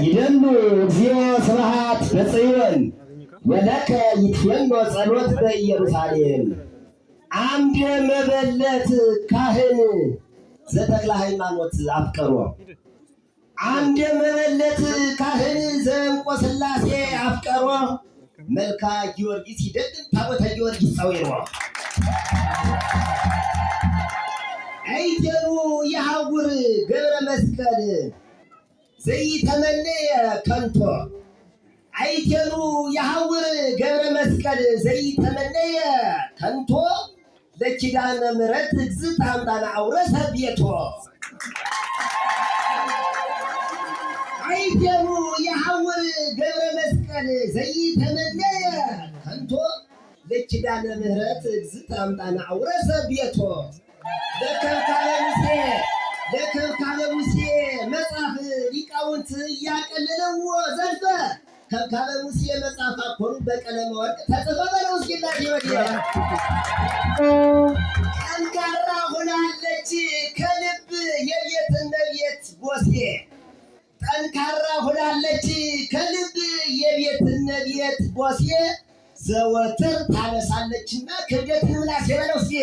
ይደሉ እግዚኦ ስብሐት በጽዮን ወለከ ይትፌኖ ጸሎት በኢየሩሳሌም። አምደ መበለት ካህን ዘተክለ ሃይማኖት አፍቀሮ አምደ መበለት ካህን ዘእንቆ ሥላሴ አፍቀሮ መልካ ጊዮርጊስ ይደግም ታቦተ ጊዮርጊስ ጸዊሮ አይቴኑ የሐውር ገብረ መስቀል ዘይተመነየ ከንቶ አይቴኑ የሐውር ገብረ መስቀል ዘይተመነየ ከንቶ ለኪዳነ ምሕረት እግዝእት አምጣነ አውረሰ ቤቶ አይቴኑ የሐውር ገብረ መስቀል ዘይተመነየ ከንቶ ለኪዳነ ምሕረት እግዝእት አምጣነ አውረሰ ቤቶ ለከብካበ ሙሴ መጽሐፍ ሊቃውንት እያቀለለው ዘልፈ ከብካበ ሙሴ መጽሐፍ አኮኑ በቀለመ ወርቅ ተጽፈ በለው እስኪላሴ ወዲያ ጠንካራ ሆናለች ከልብ የቤት እመቤት ቦሴ ጠንካራ ሆናለች ከልብ የቤት እመቤት ቦሴ ዘወትር ታነሳለችና ክብደት ምላሴ በለው እስኪ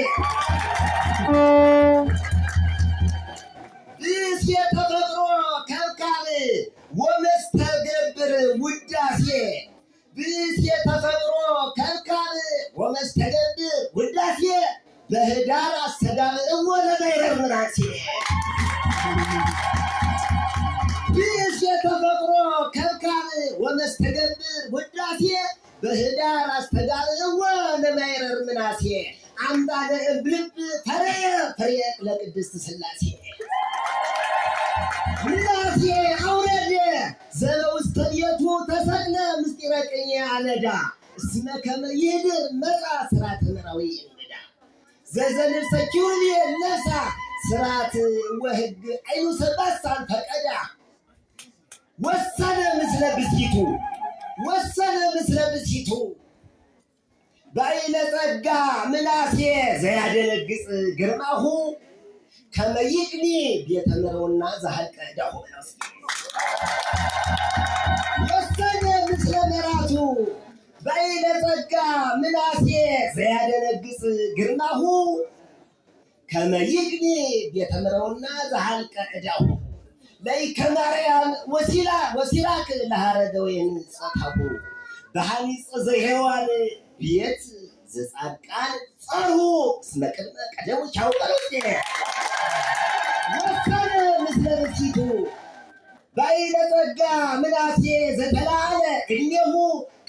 ብእስ የተፈጥሮ ከብካብ ወመስተገብር ውዳሴ ብእስ የተፈጥሮ ከብካብ ወመስተገብር ውዳሴ በህዳር አስተጋብእ ወለማይረር ምናሴ ብእስ የተፈጥሮ ከብካብ ወመስተገብር ውዳሴ በህዳር አስተጋብእ ወለማይረር ምናሴ አምባለ እብልብ ፈረየ ፈርየቅ ለቅድስት ሥላሴ ምናሴ አውረደ ዘበውስተ ቤቱ ተሰቅለ ምስጢረ ቅኔ አለዳ እስመ ከመ ይህድር መጻ ሥርዓተ መራዊ እንግዳ ዘዘልብሰ ኪሩቤል ለብሳ ሥርዓት ወሕግ ዓይኑ ሰባሳን ፈቀዳ ወሰነ ምስለ ብእሲቱ በዓይነ ጸጋ ምናሴ ዘያደነግጽ ግርማሁ ከመ ይቅኒ ቤተ ምረውና ዘሐልቀ ዕዳሁ ወሰነ ምስለ መራቱ በዓይነ ጸጋ ምናሴ ዘያደነግጽ ግርማሁ ከመ ይቅኒ ቤተ ምረውና ዘሐልቀ ዕዳሁ ለይከ ማርያም ወሲራክ ለሐረገ ወይን ጸታቡ በሐኒፀ ዘሔዋን ቤት ዘጻድቃን ጸርሁ እስመ ቅድመ ቀደሙ ቻውቀሉ ወሰነ ምስለ ብእሲቱ በዓይነ ጸጋ ምናሴ ዘተላዕለ ዕድሜሁ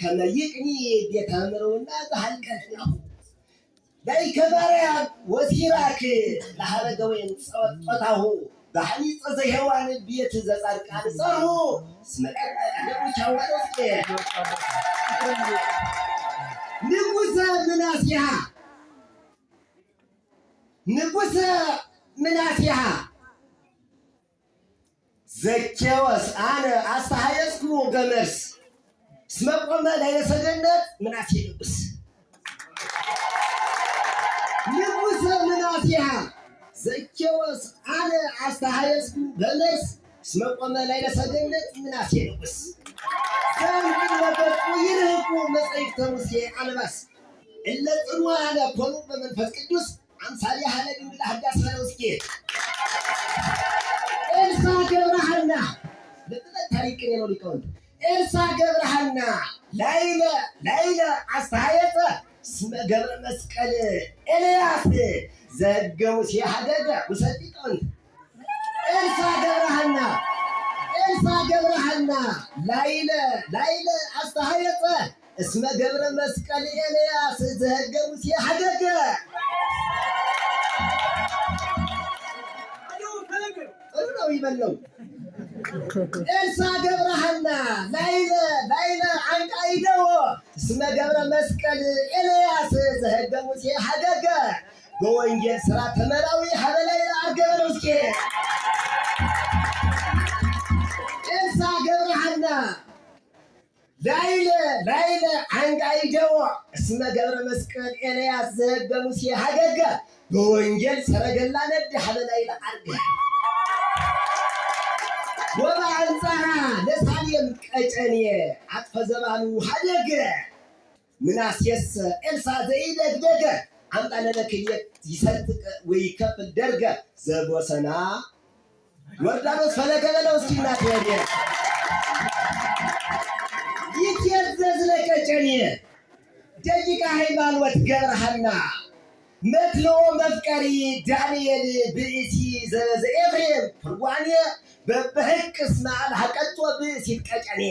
ከመ ይቅኒ ቤተ ምረውና ዘሐልቀ ዕዳሁ ለይከ ማርያም ወሲራክ ለሐረገ ወይን ጸታሁ በሐኒፀ ዘሔዋን ቤት ዘጻድቃን ጸርሁ እስመ ቅድመ ቀደሙ ቻውቀሉ ንጉሰ ምናሴሃ ዘኬዎስ አነ አስተሐየጽኩ በመርስ እስመ ቆመ ላዕለ ሰገነት ምናሴ ንጉሰ ምናሴሃ ዘኬዎስ አነ አስተሐየጽኩ በመርስ እስመ ቆመ ላዕለ ሰገነት ምናሴ ንጉስ ዘእንግል ወገጹ ይርህቁ መጻሕፍተ ሙሴ አልባስ እለ ጽኑዓነ ኮኑ በመንፈስ ቅዱስ አምሳሊሃ ለድንግል ሀዳስ ፈለውስኪ ኤልሳ ገብረሐና ለጥነት ታሪክን ነው ሊቃውንት ኤልሳ ገብረሐና ላይለ አስተሐየጸ እስመ ገብረ መስቀል ኤልያስ ዘሕገ ሙሴ ሀደገ ውሰጥ ሊቃውንት ኤልሳ ገብረሐና ላይለ አስተሐየጸ እስመ ገብረ መስቀል ኤልያስ ዘሕገ ሙሴ ሀደገ ጥሩ ነው ይበለው ኤልሳ ገብረሐና ላይለ አንቃይደዎ እስመ ገብረ መስቀል ኤልያስ ዘሕገ ሙሴ ሀደገ በወንጌል ሥራ ተመራዊ ሀበላይለ አገበለው እስኪ ኤልሳ ገብረሐና ላይለ አንቃይደዎ እስመ ገብረ መስቀል ኤልያስ ዘሕገ ሙሴ ሀደገ በወንጌል ሰረገላ ነድ ሀበላይለ አርገ ወበአንጻራ ኤፍሬም ቀጨኔ አጥፈ ዘባኑ ሀደገ ምናስየስ ኤልሳ ዘይደግደገ አምጣነ ለክየት ይሰጥቅ ወይከፍል ደርገ ዘቦሰና ዮርዳኖስ ፈለገ በለው እስኪ እናት ወዴ ይትየዘዝ ለቀጨኔ ደቂቃ ሃይማኖት ገብረሃና መትሎ መፍቀሪ ዳንኤል ብእሲ ዘበዘ ኤፍሬም ትርጓሜ በበህቅ እስማኤል ሀቀጦ ብእሲ ቀጨኔ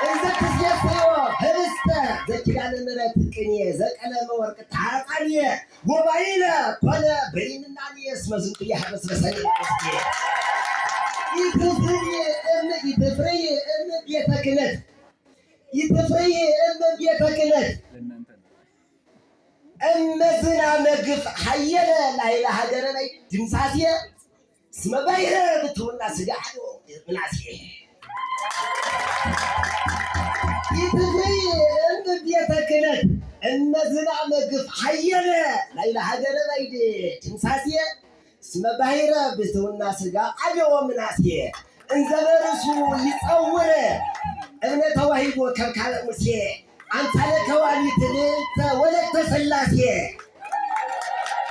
እንዘ ትስየፍዮ ህብስተ ዘኪዳነ ምሕረት ቅኔ ዘቀለመ ወርቅ ታጣኔ ወባይለ ኮነ በይንናኔ እስመ ዝንቱ ያህበስ በሰኔ ይትፍርይ እም ቤተ ክህነት ይትፍርይ እም ቤተ ክህነት እመዝና መግፍ ሀየለ ላይለ ሀገረ ላይ ድምሳሴ እስመ ባይረ ብትውና ስጋ አዶ ምናሴ ይትፍርይ እም ቤተ ክህነት እመዝና መግፍ ሀየለ ላይለ ሀገረ ላይ ድምሳሴ እስመ ባይረ ብትውና ስጋ አዶ ምናሴ እንዘበርሱ ይጸውር እብነ ተዋሂዶ ከብካበ ሙሴ አምሳለ ከዋኒት ልዕልተ ወለተ ሥላሴ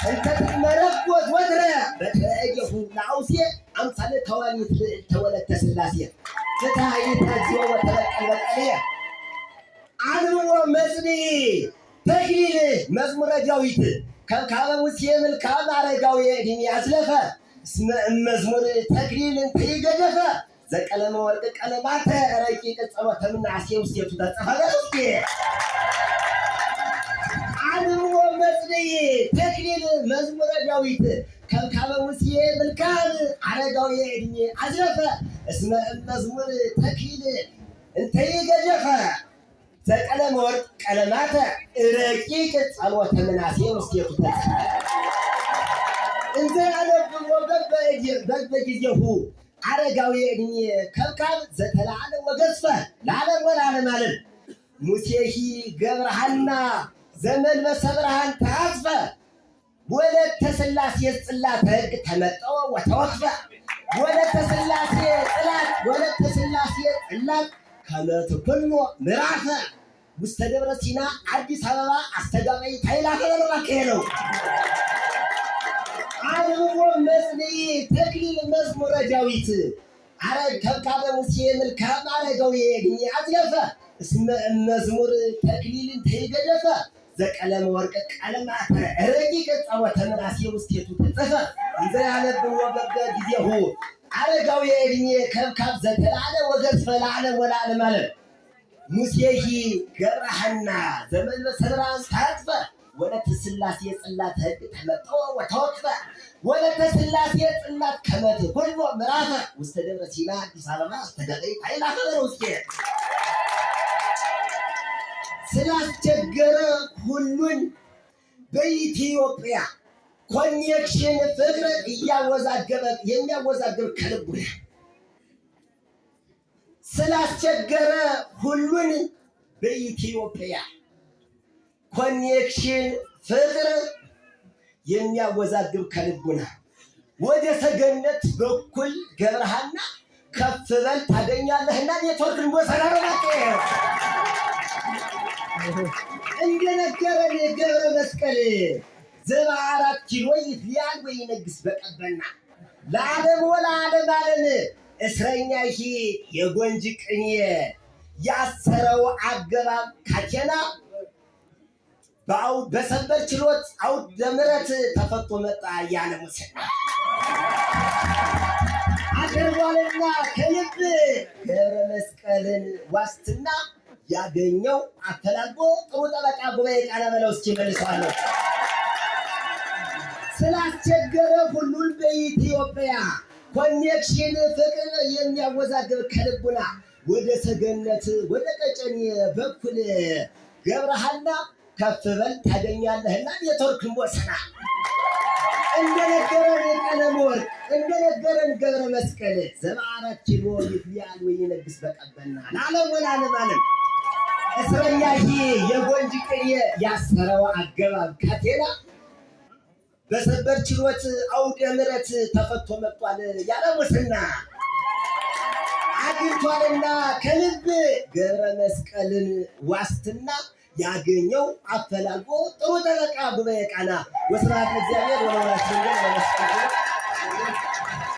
እንተ ትመረጎት ወትረ በተእየሁ ለአውሴ አምሳለ ከዋኒት ልዕልተ ወለተ ሥላሴ ፍትሐይተ እግዚኦ ወተበቀል በቀልየ አልብዎ መጽንዒ ተክሊል መዝሙረ ዳዊት ከብካበ ሙሴ መልካም አረጋዊ ዕድሜ አዝለፈ እስመ እመዝሙር ተክሊል እንተ ይገደፈ ዘቀለመ ወርቅ ቀለማተ ረቂቅ ጸሎተ ምናሴ ውስቴቱ ተጸፈረ ውስቴ አልብዎ መጽንዒ ተክሊል መዝሙረ ዳዊት ከብካበ ሙሴ መልካም አረጋዊ ዕድሜ አዝለፈ እስመ እመዝሙር ተክሊል እንተ ይገደፈ ዘቀለመ ወርቅ ቀለማተ ረቂቅ ጸሎተ ምናሴ ውስቴቱ ተጸፈረ እንዘ ያነብቦ በጊዜሁ አረጋዊ ዕድሜ ከብካብ ዘተላዓለ ወገዝፈ ለዓለም ወለዓለም ዓለም ሙሴሂ ገብረሃና ዘመንበሰ ብርሃን ተአጽፈ ወለተ ሥላሴ ጽላተ ሕግ ተመጠወ ወተወክፈ ወለተ ሥላሴ ጽላት ከመ ትኩኖ ምዕራፈ ውስተ ደብረ ሲና አዲስ አበባ አስተጋባይ ታይላፈ በለባከ ነው አልብዎ መጽንዒ ተክሊል መዝሙረ ዳዊት ከብካበ ሙሴ መልካም አረጋዊ ዕድሜ አዝለፈ እስመ እመዝሙር ተክሊል እንተ ይገደፈ ዘቀለመ ወርቅ ቀለማተ ረቂቅ ጸሎተ ምናሴ ውስቴቱ ተጸፈ እንዘ ያነብቦ በጊዜሁ አረጋዊ ዕድሜ ከብካብ ዘተላዓለ ወገዝፈ ለዓለም ወለዓለም ዓለም ሙሴሂ ገብረሃና ዘመንበሰ ብርሃን ተአጽፈ ወለተ ሥላሴ ጽላተ ሕግ ተመጠወ ወተወክፈ ወለተ ሥላሴ ጽላት ከመ ትኩኖ ምዕራፈ ውስተ ደብረ ሲና አዲስ አበባ አስተጋባይ ታይላፈ ውስጤ ስላስቸገረ ሁሉን በኢትዮጵያ ኮኔክሽን ፍቅር እያወዛገበ የሚያወዛግብ ከልቡ ስላስቸገረ ሁሉን በኢትዮጵያ ኮኔክሽን ፍቅር የሚያወዛግብ ከልቡና ወደ ሰገነት በኩል ገብረሃና ከፍ በል ታገኛለህና ኔትወርክን ቦሰራረባከ እንደነገረን ገብረ መስቀል 74 ኪሎ ይፍያል ወይ ነግስ በቀበና ለዓለም ወለዓለም ዓለም እስረኛ ይሄ የጎንጅ ቅኔ ያሰረው አገባብ ካቴና በሰንበር ችሎት አውደ ምሕረት ተፈቶ መጣ ያለ ሙስና አገርዋልና ከልብ ገብረ መስቀልን ዋስትና ያገኘው አፈላልጎ ጥሩ ጠበቃ ጉባኤ ቃለ በለው እስኪ መልሰዋለሁ ስላስቸገረ ሁሉን በኢትዮጵያ ኮኔክሽን ፍቅር የሚያወዛግብ ከልቡና ወደ ሰገነት ወደ ቀጨኔ በኩል ገብረሃና ከፍ በል ታገኛለህና ኔትወርክን ቦሰና እንደነገረን ቀለመ ወርቅ እንደነገረን ገብረ መስቀል 74 ኪሎ ይፍያል ወይ ነግስ በቀበና ለዓለም ወለዓለም ዓለም እስረኛ ይሄ የጎንጅ ቅኔ ያሰረው አገባብ ካቴና በሰንበር ችሎት አውደ ምሕረት ተፈቶ መጥቷል ያለ ሙስና አግኝቷልና ከልብ ገብረ መስቀልን ዋስትና ያገኘው አፈላልጎ ጥሩ ጠበቃ ጉባኤ ቃና። ወስብሐት ለእግዚአብሔር ወለወላዲቱ ድንግል ወለመስቀሉ